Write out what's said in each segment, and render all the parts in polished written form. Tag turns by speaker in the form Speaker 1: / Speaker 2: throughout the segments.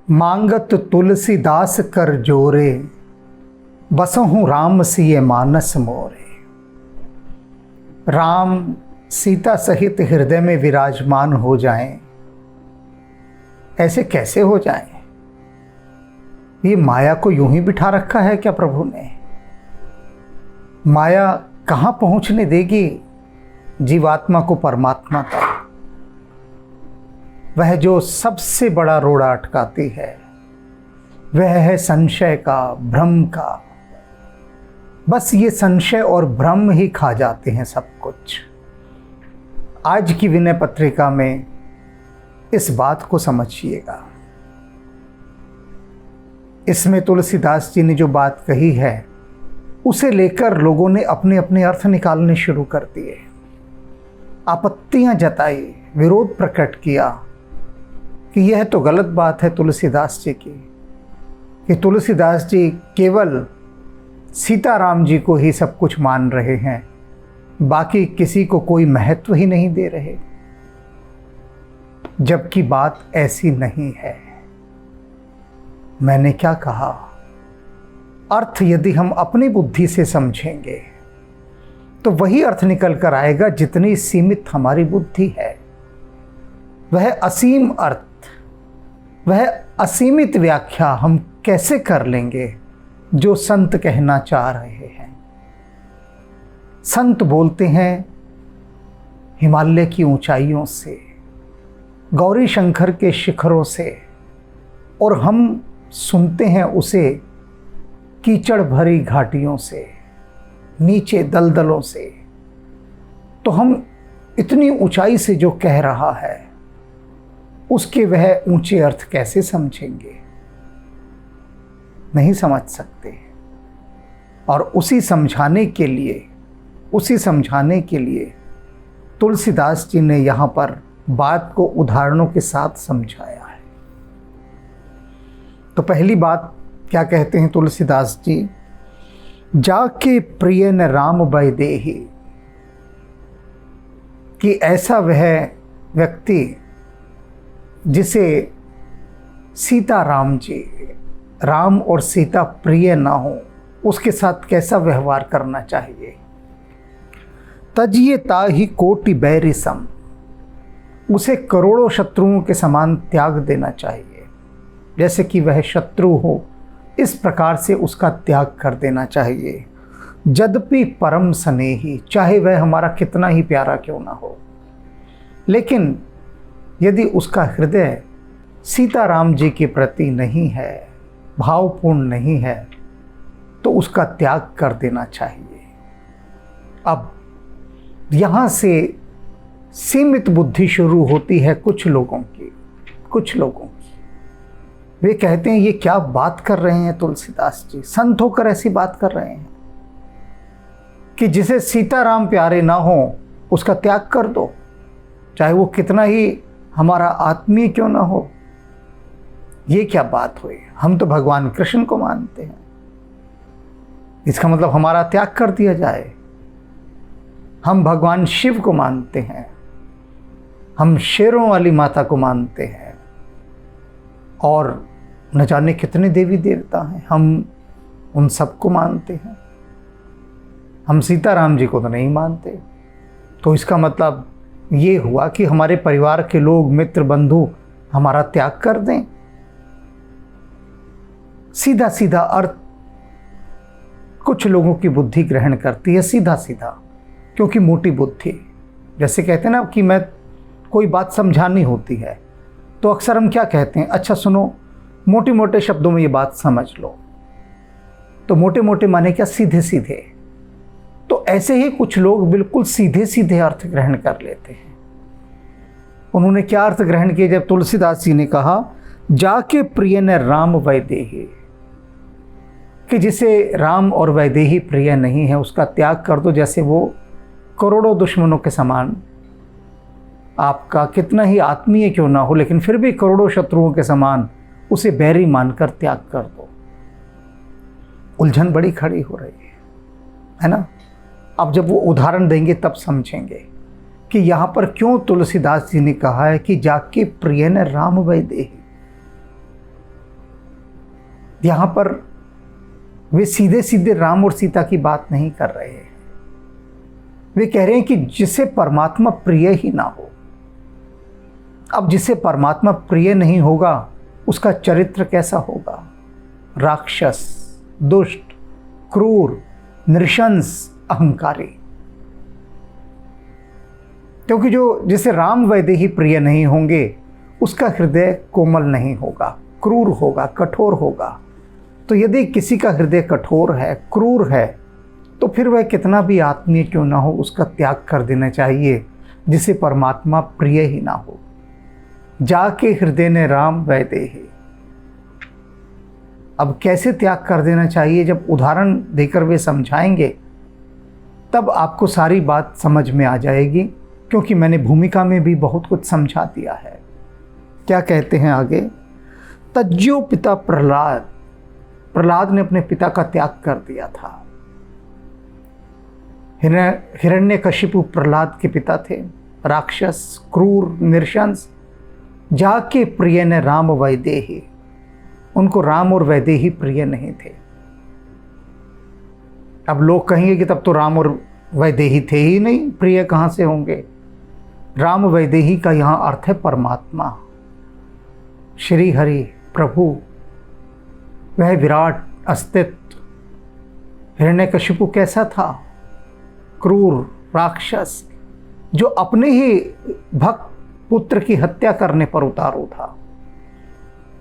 Speaker 1: मांगत तुलसीदास कर जोरे, बसहूँ राम सिय मानस मोरे। राम सीता सहित हृदय में विराजमान हो जाएं, ऐसे कैसे हो जाएं? ये माया को यूं ही बिठा रखा है क्या प्रभु ने? माया कहाँ पहुँचने देगी जीवात्मा को परमात्मा तक? वह जो सबसे बड़ा रोड़ा अटकाती है वह है संशय का, भ्रम का। बस ये संशय और भ्रम ही खा जाते हैं सब कुछ। आज की विनय पत्रिका में इस बात को समझिएगा। इसमें तुलसीदास जी ने जो बात कही है उसे लेकर लोगों ने अपने अपने अर्थ निकालने शुरू कर दिए, आपत्तियां जताई, विरोध प्रकट किया कि यह तो गलत बात है तुलसीदास जी की, कि तुलसीदास जी केवल सीताराम जी को ही सब कुछ मान रहे हैं, बाकी किसी को कोई महत्व ही नहीं दे रहे। जबकि बात ऐसी नहीं है। मैंने क्या कहा? अर्थ यदि हम अपनी बुद्धि से समझेंगे तो वही अर्थ निकल कर आएगा जितनी सीमित हमारी बुद्धि है। वह असीम अर्थ, वह असीमित व्याख्या हम कैसे कर लेंगे जो संत कहना चाह रहे हैं। संत बोलते हैं हिमालय की ऊंचाइयों से, गौरी शंकर के शिखरों से, और हम सुनते हैं उसे कीचड़ भरी घाटियों से, नीचे दलदलों से। तो हम इतनी ऊंचाई से जो कह रहा है उसके वह ऊंचे अर्थ कैसे समझेंगे? नहीं समझ सकते। और उसी समझाने के लिए तुलसीदास जी ने यहाँ पर बात को उदाहरणों के साथ समझाया है। तो पहली बात क्या कहते हैं तुलसीदास जी? जाके प्रिय न राम बैदेही, कि ऐसा वह व्यक्ति जिसे सीता राम जी, राम और सीता प्रिय ना हो, उसके साथ कैसा व्यवहार करना चाहिए। तजिए ताहि कोटि बैरि सम, उसे करोड़ों शत्रुओं के समान त्याग देना चाहिए। जैसे कि वह शत्रु हो, इस प्रकार से उसका त्याग कर देना चाहिए। यद्यपि परम स्नेही, चाहे वह हमारा कितना ही प्यारा क्यों ना हो, लेकिन यदि उसका हृदय सीताराम जी के प्रति नहीं है, भावपूर्ण नहीं है, तो उसका त्याग कर देना चाहिए। अब यहाँ से सीमित बुद्धि शुरू होती है कुछ लोगों की। वे कहते हैं ये क्या बात कर रहे हैं तुलसीदास जी, संत होकर ऐसी बात कर रहे हैं कि जिसे सीताराम प्यारे ना हो उसका त्याग कर दो, चाहे वो कितना ही हमारा आत्मीय क्यों ना हो। ये क्या बात हुई? हम तो भगवान कृष्ण को मानते हैं, इसका मतलब हमारा त्याग कर दिया जाए? हम भगवान शिव को मानते हैं, हम शेरों वाली माता को मानते हैं, और न जाने कितने देवी देवता हैं, हम उन सबको मानते हैं। हम सीताराम जी को तो नहीं मानते। तो इसका मतलब ये हुआ कि हमारे परिवार के लोग, मित्र, बंधु हमारा त्याग कर दें। सीधा सीधा अर्थ कुछ लोगों की बुद्धि ग्रहण करती है, सीधा सीधा, क्योंकि मोटी बुद्धि। जैसे कहते हैं ना कि मैं कोई बात समझानी होती है तो अक्सर हम क्या कहते हैं, अच्छा सुनो, मोटे मोटे शब्दों में ये बात समझ लो। तो मोटे मोटे माने क्या? सीधे सीधे। तो ऐसे ही कुछ लोग बिल्कुल सीधे सीधे अर्थ ग्रहण कर लेते हैं। उन्होंने क्या अर्थ ग्रहण किए? जब तुलसीदास जी ने कहा जाके प्रिय न राम वैदेही, कि जिसे राम और वैदेही प्रिय नहीं है उसका त्याग कर दो। जैसे वो करोड़ों दुश्मनों के समान, आपका कितना ही आत्मीय क्यों ना हो, लेकिन फिर भी करोड़ों शत्रुओं के समान उसे बैरी मानकर त्याग कर दो। उलझन बड़ी खड़ी हो रही है ना? अब जब वो उदाहरण देंगे तब समझेंगे कि यहाँ पर क्यों तुलसीदास जी ने कहा है कि जाके प्रिय न राम वैदेही। यहाँ पर वे सीधे सीधे राम और सीता की बात नहीं कर रहे हैं। वे कह रहे हैं कि जिसे परमात्मा प्रिय ही ना हो। अब जिसे परमात्मा प्रिय नहीं होगा उसका चरित्र कैसा होगा? राक्षस, दुष्ट, क्रूर, नृशंस, अहंकारी। क्योंकि जिसे राम वैदेही प्रिय नहीं होंगे उसका हृदय कोमल नहीं होगा, क्रूर होगा, कठोर होगा। तो यदि किसी का हृदय कठोर है, क्रूर है, तो फिर वह कितना भी आत्मीय क्यों ना हो उसका त्याग कर देना चाहिए, जिसे परमात्मा प्रिय ही ना हो। जाके हृदय ने राम वैदेही। अब कैसे त्याग कर देना चाहिए, जब उदाहरण देकर वे समझाएंगे तब आपको सारी बात समझ में आ जाएगी, क्योंकि मैंने भूमिका में भी बहुत कुछ समझा दिया है। क्या कहते हैं आगे? तज्जो पिता प्रहलाद। प्रहलाद ने अपने पिता का त्याग कर दिया था। हिरण्यकशिपु प्रहलाद के पिता थे, राक्षस, क्रूर, नृशंस। जाके प्रिय ने राम वैदेही। उनको राम और वैदेही प्रिय नहीं थे। अब लोग कहेंगे कि तब तो राम और वैदेही थे ही नहीं, प्रिय कहाँ से होंगे? राम वैदेही का यहाँ अर्थ है परमात्मा, श्री हरि, प्रभु, वह विराट अस्तित्व। हिरण्यकशिपु कैसा था? क्रूर, राक्षस, जो अपने ही भक्त पुत्र की हत्या करने पर उतारू था।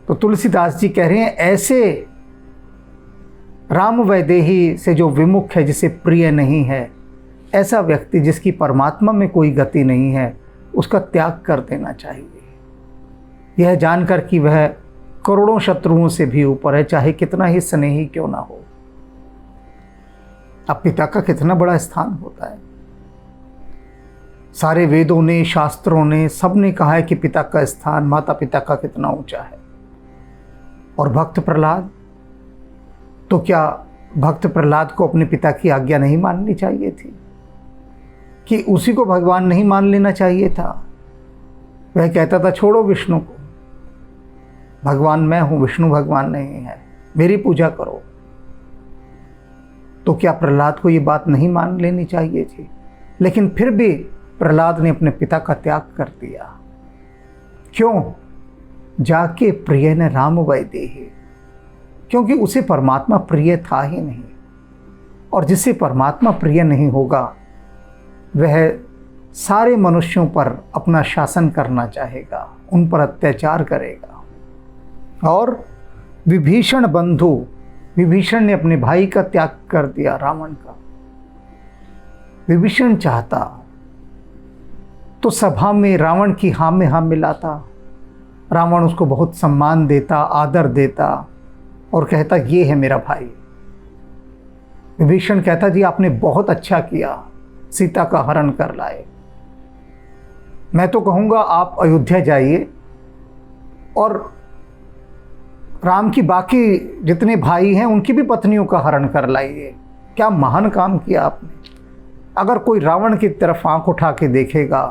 Speaker 1: तो तुलसीदास जी कह रहे हैं ऐसे राम वैदेही से जो विमुख है, जिसे प्रिय नहीं है, ऐसा व्यक्ति जिसकी परमात्मा में कोई गति नहीं है, उसका त्याग कर देना चाहिए, यह जानकर कि वह करोड़ों शत्रुओं से भी ऊपर है, चाहे कितना ही स्नेही क्यों ना हो। अब पिता का कितना बड़ा स्थान होता है। सारे वेदों ने, शास्त्रों ने, सब ने कहा है कि पिता का स्थान, माता पिता का कितना ऊंचा है। और भक्त प्रहलाद, तो क्या भक्त प्रहलाद को अपने पिता की आज्ञा नहीं माननी चाहिए थी? कि उसी को भगवान नहीं मान लेना चाहिए था? वह कहता था छोड़ो विष्णु को, भगवान मैं हूं, विष्णु भगवान नहीं है, मेरी पूजा करो। तो क्या प्रहलाद को ये बात नहीं मान लेनी चाहिए थी? लेकिन फिर भी प्रहलाद ने अपने पिता का त्याग कर दिया। क्यों? जाके प्रिय ने राम वैदेही। क्योंकि उसे परमात्मा प्रिय था ही नहीं। और जिसे परमात्मा प्रिय नहीं होगा वह सारे मनुष्यों पर अपना शासन करना चाहेगा, उन पर अत्याचार करेगा। और विभीषण बंधु, विभीषण ने अपने भाई का त्याग कर दिया, रावण का। विभीषण चाहता तो सभा में रावण की हाँ में हाँ मिलाता, रावण उसको बहुत सम्मान देता, आदर देता और कहता ये है मेरा भाई। विभीषण कहता जी आपने बहुत अच्छा किया, सीता का हरण कर लाए। मैं तो कहूँगा आप अयोध्या जाइए और राम की बाकी जितने भाई हैं उनकी भी पत्नियों का हरण कर लाइए। क्या महान काम किया आपने। अगर कोई रावण की तरफ आंख उठा के देखेगा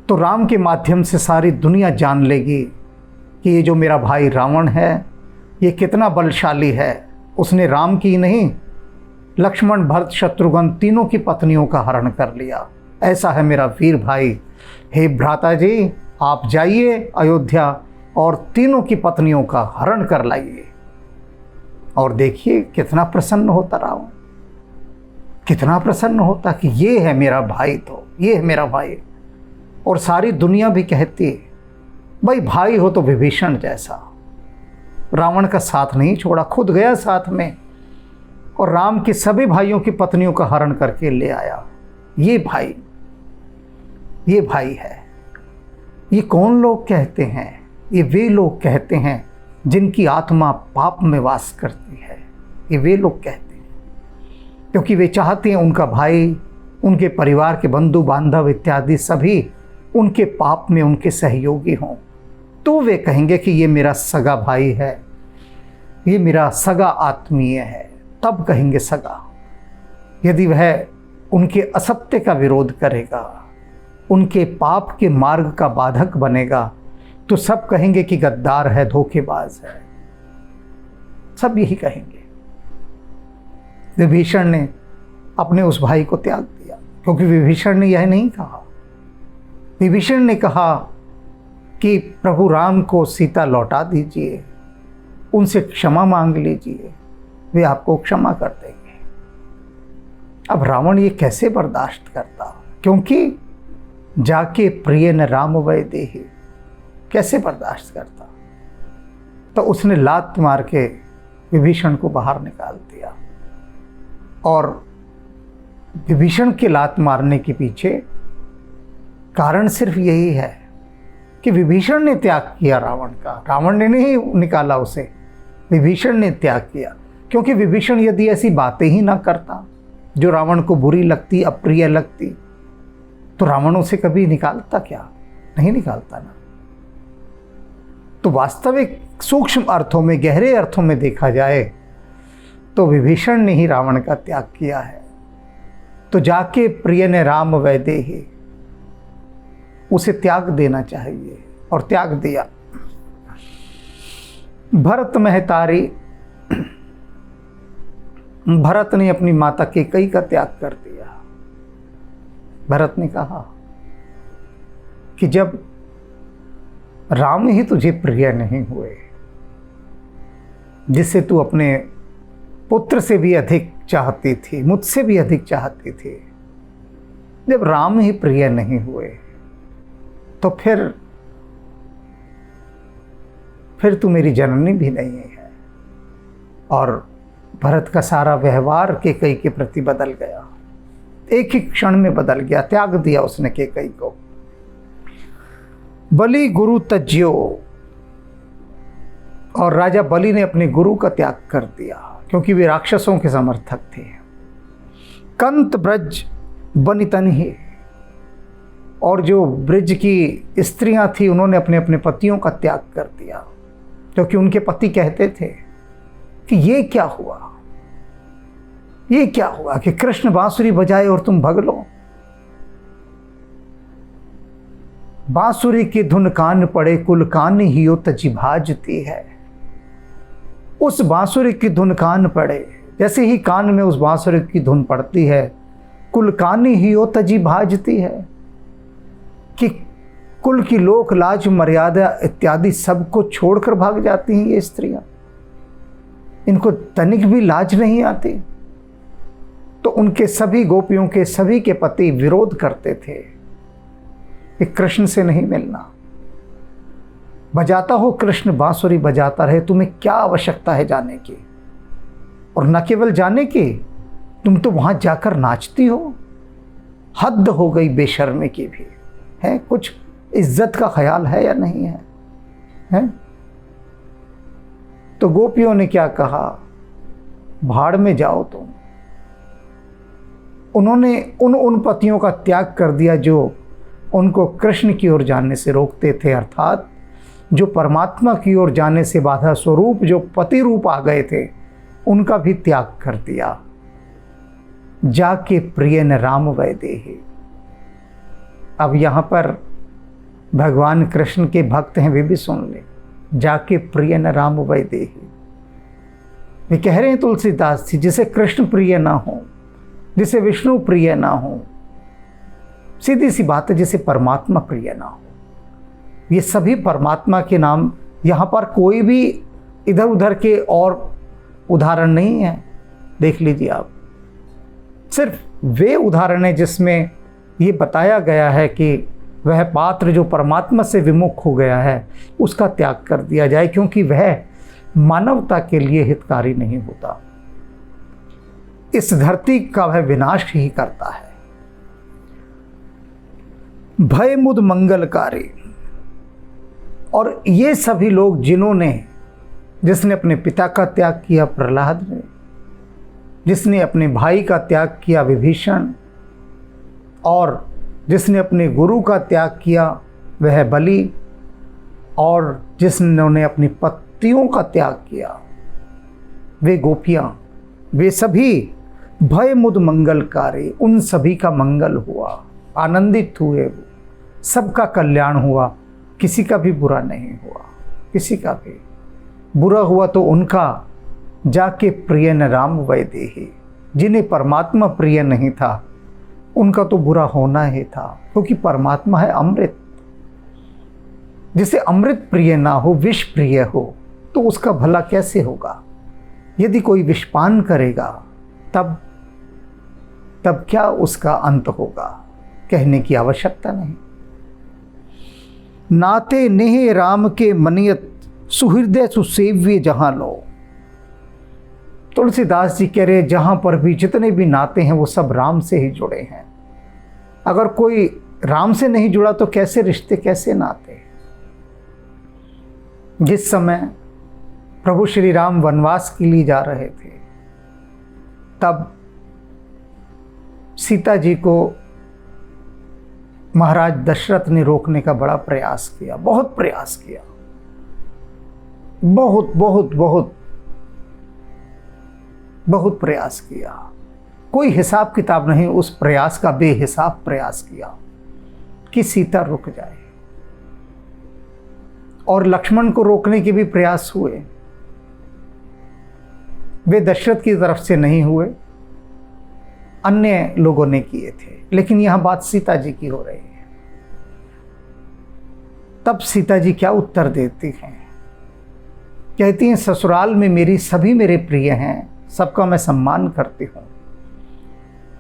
Speaker 1: तो राम के माध्यम से सारी दुनिया जान लेगी कि ये जो मेरा भाई रावण है ये कितना बलशाली है। उसने राम की नहीं, लक्ष्मण, भरत, शत्रुघ्न तीनों की पत्नियों का हरण कर लिया। ऐसा है मेरा वीर भाई। हे भ्राता जी आप जाइए अयोध्या और तीनों की पत्नियों का हरण कर लाइए। और देखिए कितना प्रसन्न होता रावण, कितना प्रसन्न होता कि ये है मेरा भाई, तो ये है मेरा भाई। और सारी दुनिया भी कहती भाई भाई हो तो विभीषण जैसा। रावण का साथ नहीं छोड़ा, खुद गया साथ में और राम के सभी भाइयों की पत्नियों का हरण करके ले आया। ये भाई है। ये कौन लोग कहते हैं? ये वे लोग कहते हैं जिनकी आत्मा पाप में वास करती है। ये वे लोग कहते हैं क्योंकि वे चाहते हैं उनका भाई, उनके परिवार के बंधु बांधव इत्यादि सभी उनके पाप में उनके सहयोगी हों। तो वे कहेंगे कि ये मेरा सगा भाई है, ये मेरा सगा आत्मीय है। तब कहेंगे सगा। यदि वह उनके असत्य का विरोध करेगा, उनके पाप के मार्ग का बाधक बनेगा, तो सब कहेंगे कि गद्दार है, धोखेबाज है। सब यही कहेंगे। विभीषण ने अपने उस भाई को त्याग दिया, क्योंकि विभीषण ने यह नहीं कहा। विभीषण ने कहा कि प्रभु राम को सीता लौटा दीजिए, उनसे क्षमा मांग लीजिए, वे आपको क्षमा कर देंगे। अब रावण ये कैसे बर्दाश्त करता, क्योंकि जाके प्रिय न राम वैदेही, कैसे बर्दाश्त करता। तो उसने लात मार के विभीषण को बाहर निकाल दिया। और विभीषण के लात मारने के पीछे कारण सिर्फ यही है कि विभीषण ने त्याग किया रावण का। रावण ने नहीं निकाला उसे, विभीषण ने त्याग किया। क्योंकि विभीषण यदि ऐसी बातें ही ना करता जो रावण को बुरी लगती, अप्रिय लगती, तो रावण उसे कभी निकालता क्या? नहीं निकालता ना। तो वास्तविक सूक्ष्म अर्थों में, गहरे अर्थों में देखा जाए तो विभीषण ने ही रावण का त्याग किया है। तो जाके प्रिय ने राम वैदेही, उसे त्याग देना चाहिए, और त्याग दिया। भरत महतारी, भरत ने अपनी माता कैकेयी का त्याग कर दिया। भरत ने कहा कि जब राम ही तुझे प्रिय नहीं हुए, जिसे तू अपने पुत्र से भी अधिक चाहती थी, मुझसे भी अधिक चाहती थी, जब राम ही प्रिय नहीं हुए, तो फिर तू मेरी जननी भी नहीं है। और भरत का सारा व्यवहार कैकेयी के प्रति बदल गया, एक ही क्षण में बदल गया। त्याग दिया उसने कैकेयी को। बलि गुरु तज्यो, और राजा बलि ने अपने गुरु का त्याग कर दिया, क्योंकि वे राक्षसों के समर्थक थे। कंत ब्रज बनितन ही, और जो ब्रज की स्त्रियां थी उन्होंने अपने अपने पतियों का त्याग कर दिया, क्योंकि उनके पति कहते थे कि ये क्या हुआ, ये क्या हुआ कि कृष्ण बांसुरी बजाए और तुम भग लो। बांसुरी की धुन कान पड़े, कुल कान हियो तजी भाजती है। उस बांसुरी की धुन कान पड़े, जैसे ही कान में उस बांसुरी की धुन पड़ती है, कुल कान हियो तजी भाजती है, कि कुल की लोक लाज मर्यादा इत्यादि सबको छोड़कर भाग जाती हैं ये स्त्रियां। इनको तनिक भी लाज नहीं आती। तो उनके सभी गोपियों के सभी के पति विरोध करते थे कि कृष्ण से नहीं मिलना। बजाता हो कृष्ण बांसुरी बजाता रहे, तुम्हें क्या आवश्यकता है जाने की। और न केवल जाने की, तुम तो वहां जाकर नाचती हो। हद हो गई बेशर्मी की भी है। कुछ इज्जत का ख्याल है या नहीं है, है? तो गोपियों ने क्या कहा, भाड़ में जाओ तुम। उन्होंने उन पतियों का त्याग कर दिया जो उनको कृष्ण की ओर जाने से रोकते थे, अर्थात जो परमात्मा की ओर जाने से बाधा स्वरूप जो पति रूप आ गए थे, उनका भी त्याग कर दिया। जाके प्रिय न राम वैदेही। अब यहाँ पर भगवान कृष्ण के भक्त हैं, वे भी सुन ले। जाके प्रिय न राम वैदेही, वे कह रहे हैं तुलसीदास जी, जिसे कृष्ण प्रिय ना हो, जिसे विष्णु प्रिय ना हो, सीधी सी बात है, जिसे परमात्मा प्रिय ना हो। ये सभी परमात्मा के नाम, यहाँ पर कोई भी इधर उधर के और उदाहरण नहीं है। देख लीजिए आप, सिर्फ वे उदाहरण है जिसमें ये बताया गया है कि वह पात्र जो परमात्मा से विमुख हो गया है उसका त्याग कर दिया जाए, क्योंकि वह मानवता के लिए हितकारी नहीं होता, इस धरती का वह विनाश ही करता है। भय मुद मंगलकारी, और ये सभी लोग जिसने अपने पिता का त्याग किया प्रहलाद ने, जिसने अपने भाई का त्याग किया विभीषण, और जिसने अपने गुरु का त्याग किया वह बलि, और जिन्होंने अपनी पत्नियों का त्याग किया वे गोपियां, वे सभी भय मुद मंगलकारी, उन सभी का मंगल हुआ, आनंदित हुए, सबका कल्याण हुआ, किसी का भी बुरा नहीं हुआ। किसी का भी बुरा हुआ तो उनका जाके प्रिय न राम वैदेही। जिन्हें परमात्मा प्रिय नहीं था उनका तो बुरा होना ही था, क्योंकि परमात्मा है अमृत। जिसे अमृत प्रिय ना हो, विष प्रिय हो, तो उसका भला कैसे होगा। यदि कोई विषपान करेगा तब क्या उसका अंत होगा, कहने की आवश्यकता नहीं। नाते नेह राम के मनियत सुहृदय सुसेव्य जहां लो। तुलसीदास जी कह रहे जहां पर भी जितने भी नाते हैं वो सब राम से ही जुड़े हैं। अगर कोई राम से नहीं जुड़ा तो कैसे रिश्ते, कैसे नाते। जिस समय प्रभु श्री राम वनवास के लिए जा रहे थे तब सीता जी को महाराज दशरथ ने रोकने का बड़ा प्रयास किया, बहुत प्रयास किया, बहुत बहुत बहुत बहुत प्रयास किया। कोई हिसाब किताब नहीं उस प्रयास का, बेहिसाब प्रयास किया कि सीता रुक जाए। और लक्ष्मण को रोकने के भी प्रयास हुए, वे दशरथ की तरफ से नहीं हुए, अन्य लोगों ने किए थे। लेकिन यहां बात सीता जी की हो रही है। तब सीता जी क्या उत्तर देती हैं, कहती हैं ससुराल में मेरी सभी मेरे प्रिय हैं, सबका मैं सम्मान करती हूं,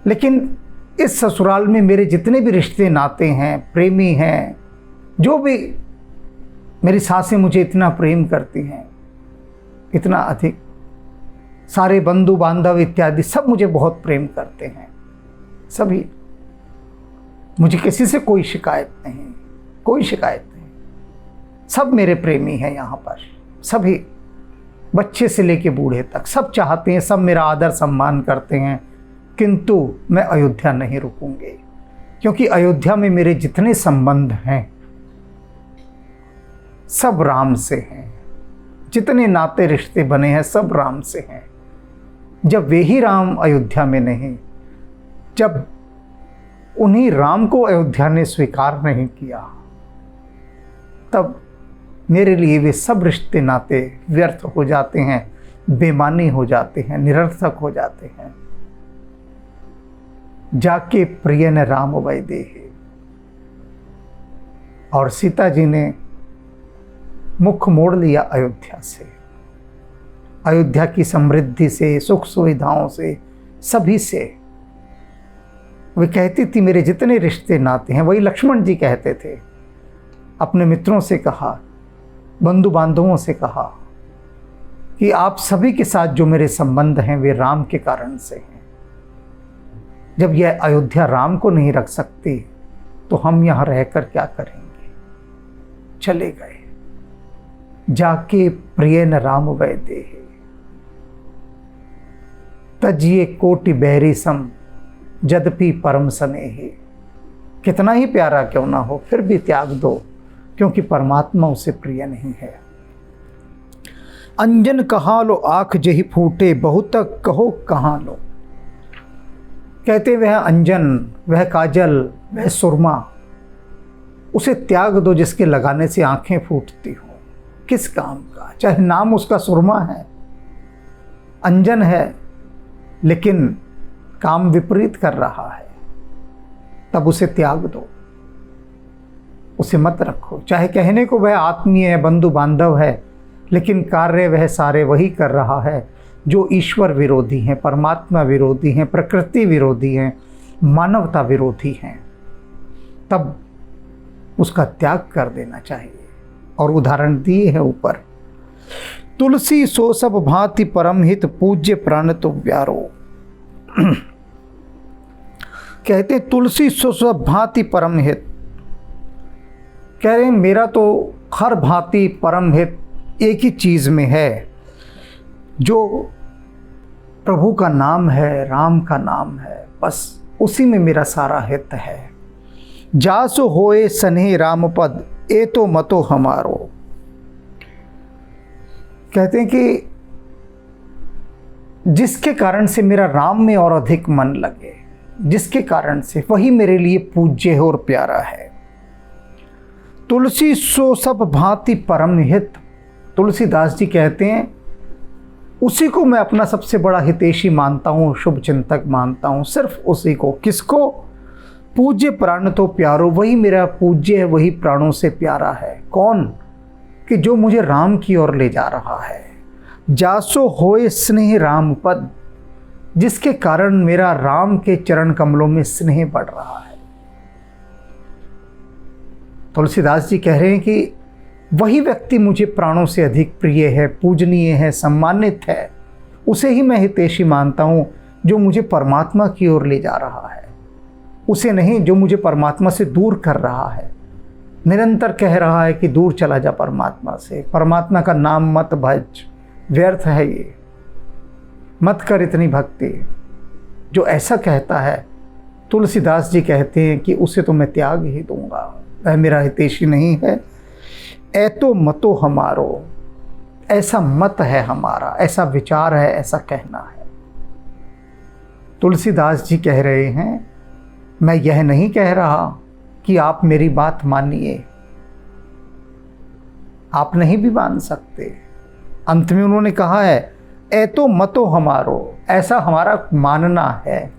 Speaker 1: लेकिन इस ससुराल में मेरे जितने भी रिश्ते नाते हैं, प्रेमी हैं, जो भी मेरी सासें मुझे इतना प्रेम करती हैं, इतना अधिक, सारे बंधु बांधव इत्यादि सब मुझे बहुत प्रेम करते हैं, सभी, मुझे किसी से कोई शिकायत नहीं, कोई शिकायत नहीं, सब मेरे प्रेमी हैं यहाँ पर, सभी, बच्चे से लेके बूढ़े तक सब चाहते हैं, सब मेरा आदर सम्मान करते हैं। किंतु मैं अयोध्या नहीं रुकूंगी, क्योंकि अयोध्या में मेरे जितने संबंध हैं सब राम से हैं, जितने नाते रिश्ते बने हैं सब राम से हैं। जब वे ही राम अयोध्या में नहीं, जब उन्हीं राम को अयोध्या ने स्वीकार नहीं किया, तब मेरे लिए वे सब रिश्ते नाते व्यर्थ हो जाते हैं, बेमानी हो जाते हैं, निरर्थक हो जाते हैं। जाके प्रिय न राम वैदेही। और सीता जी ने मुख मोड़ लिया अयोध्या से, अयोध्या की समृद्धि से, सुख सुविधाओं से, सभी से। वे कहती थी मेरे जितने रिश्ते नाते हैं, वही लक्ष्मण जी कहते थे, अपने मित्रों से कहा, बंधु बांधवों से कहा कि आप सभी के साथ जो मेरे संबंध हैं वे राम के कारण से हैं। जब यह अयोध्या राम को नहीं रख सकती तो हम यहाँ रहकर क्या करेंगे। चले गए। जाके प्रिय न राम वैदेही। तजिए कोटि बहरी सम जदपि परम स्नेही। कितना ही प्यारा क्यों ना हो फिर भी त्याग दो, क्योंकि परमात्मा उसे प्रिय नहीं है। अंजन कहाँ लो आँख जही फूटे, बहुत तक कहो कहाँ लो। कहते वह अंजन, वह काजल, वह सुरमा, उसे त्याग दो जिसके लगाने से आंखें फूटती हो। किस काम का, चाहे नाम उसका सुरमा है, अंजन है, लेकिन काम विपरीत कर रहा है, तब उसे त्याग दो, उसे मत रखो। चाहे कहने को वह आत्मीय है, बंधु बांधव है, लेकिन कार्य वह सारे वही कर रहा है जो ईश्वर विरोधी हैं, परमात्मा विरोधी हैं, प्रकृति विरोधी हैं, मानवता विरोधी हैं। तब उसका त्याग कर देना चाहिए। और उदाहरण दिए हैं ऊपर, तुलसी सो सब भांति परम हित, पूज्य प्राण तो प्यारो। कहते तुलसी सो सब भांति परम हित। कह रहे हैं मेरा तो हर भांति परम हित एक ही चीज में है, जो प्रभु का नाम है, राम का नाम है, बस उसी में मेरा सारा हित है। जासो होए सने राम पद, ए तो मतो हमारो। कहते हैं कि जिसके कारण से मेरा राम में और अधिक मन लगे, जिसके कारण से, वही मेरे लिए पूज्य है और प्यारा है। तुलसी सो सब भांति परम हित। तुलसीदास जी कहते हैं उसी को मैं अपना सबसे बड़ा हितैषी मानता हूँ, शुभ चिंतक मानता हूँ, सिर्फ उसी को। किसको? पूज्य प्राण तो प्यारो, वही मेरा पूज्य है, वही प्राणों से प्यारा है। कौन? कि जो मुझे राम की ओर ले जा रहा है। जासो होए स्नेह राम पद, जिसके कारण मेरा राम के चरण कमलों में स्नेह बढ़ रहा है। तुलसीदास जी कह रहे हैं कि वही व्यक्ति मुझे प्राणों से अधिक प्रिय है, पूजनीय है, सम्मानित है, उसे ही मैं हितैषी मानता हूं, जो मुझे परमात्मा की ओर ले जा रहा है। उसे नहीं जो मुझे परमात्मा से दूर कर रहा है, निरंतर कह रहा है कि दूर चला जा परमात्मा से, परमात्मा का नाम मत भज, व्यर्थ है ये, मत कर इतनी भक्ति। जो ऐसा कहता है, तुलसीदास जी कहते हैं कि उसे तो मैं त्याग ही दूंगा, वह मेरा हितैषी नहीं है। ऐतो मतो हमारो, ऐसा मत है हमारा, ऐसा विचार है, ऐसा कहना है। तुलसीदास जी कह रहे हैं, मैं यह नहीं कह रहा कि आप मेरी बात मानिए, आप नहीं भी मान सकते। अंत में उन्होंने कहा है, ऐतो मतो हमारो, ऐसा हमारा मानना है,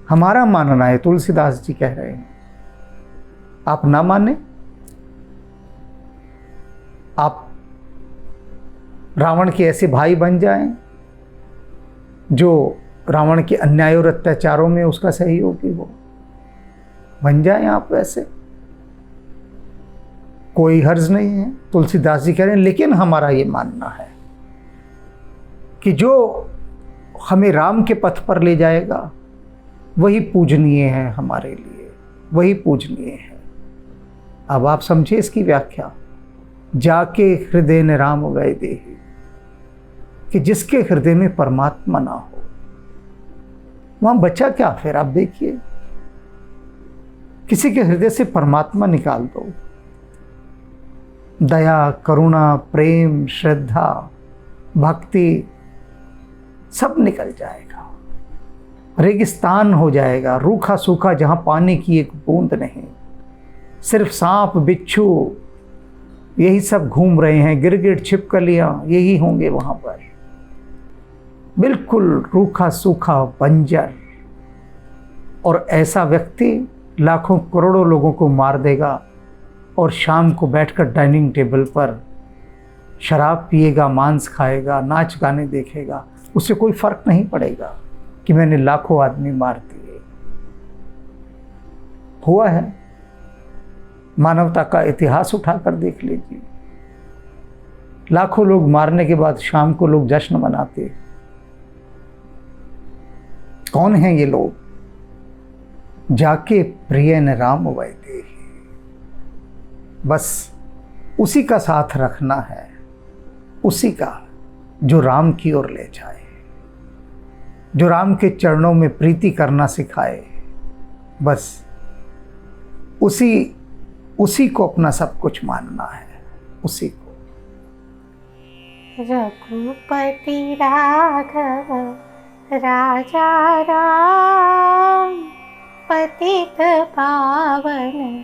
Speaker 1: हमारा मानना है। तुलसीदास जी कह रहे हैं, आप ना माने, आप रावण के ऐसे भाई बन जाएं जो रावण के अन्याय और अत्याचारों में उसका सहयोगी हो, बन जाएं आप वैसे, कोई हर्ज नहीं है। तुलसीदास जी कह रहे हैं, लेकिन हमारा ये मानना है कि जो हमें राम के पथ पर ले जाएगा वही पूजनीय है हमारे लिए, वही पूजनीय है। अब आप समझिए इसकी व्याख्या। जाके हृदय ने राम गए देहि, कि जिसके हृदय में परमात्मा ना हो वहां बचा क्या फिर? आप देखिए, किसी के हृदय से परमात्मा निकाल दो, दया, करुणा, प्रेम, श्रद्धा, भक्ति सब निकल जाएगा, रेगिस्तान हो जाएगा, रूखा सूखा, जहां पानी की एक बूंद नहीं, सिर्फ सांप, बिच्छू यही सब घूम रहे हैं, गिरगिट, छिपकलियां यही होंगे वहां पर, बिल्कुल रूखा सूखा बंजर। और ऐसा व्यक्ति लाखों करोड़ों लोगों को मार देगा और शाम को बैठकर डाइनिंग टेबल पर शराब पिएगा, मांस खाएगा, नाच गाने देखेगा, उससे कोई फर्क नहीं पड़ेगा कि मैंने लाखों आदमी मार दिए। हुआ है, मानवता का इतिहास उठाकर देख लीजिए, लाखों लोग मारने के बाद शाम को लोग जश्न मनाते। कौन हैं ये लोग? जाके प्रिय न राम वैदे, बस उसी का साथ रखना है, उसी का जो राम की ओर ले जाए, जो राम के चरणों में प्रीति करना सिखाए, बस उसी को अपना सब कुछ मानना है, उसी को।
Speaker 2: रघुपति राघव राजा राम, पतित पावन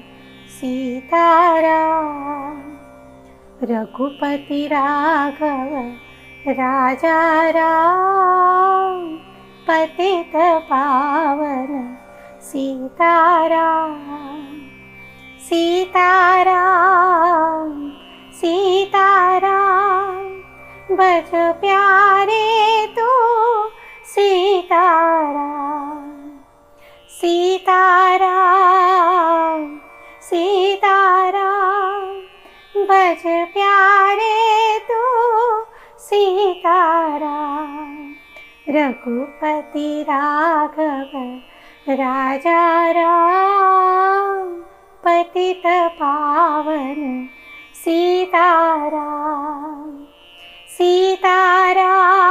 Speaker 2: सीताराम। रघुपति राघव राजा राम, पतित पावन सीताराम। सीताराम सीताराम बज प्यारे तो सीताराम। सीताराम सीताराम बज प्यारे तो सीताराम। रघुपति राघव राजा राम, पतित पावन सीताराम। सीताराम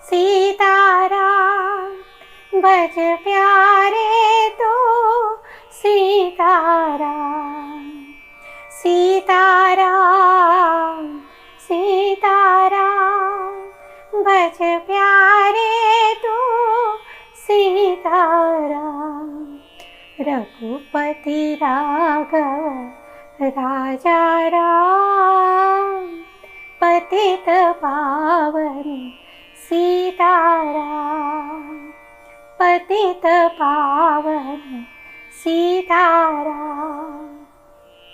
Speaker 2: सीताराम बज प्यारे तो सीताराम। सीताराम सीताराम बज प्यारे तो सीताराम। रघुपति राघव राजा राम, पतित पतित पावन सीताराम, पतित पावन सीताराम,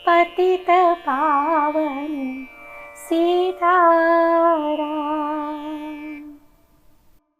Speaker 2: पतित पावन सीताराम।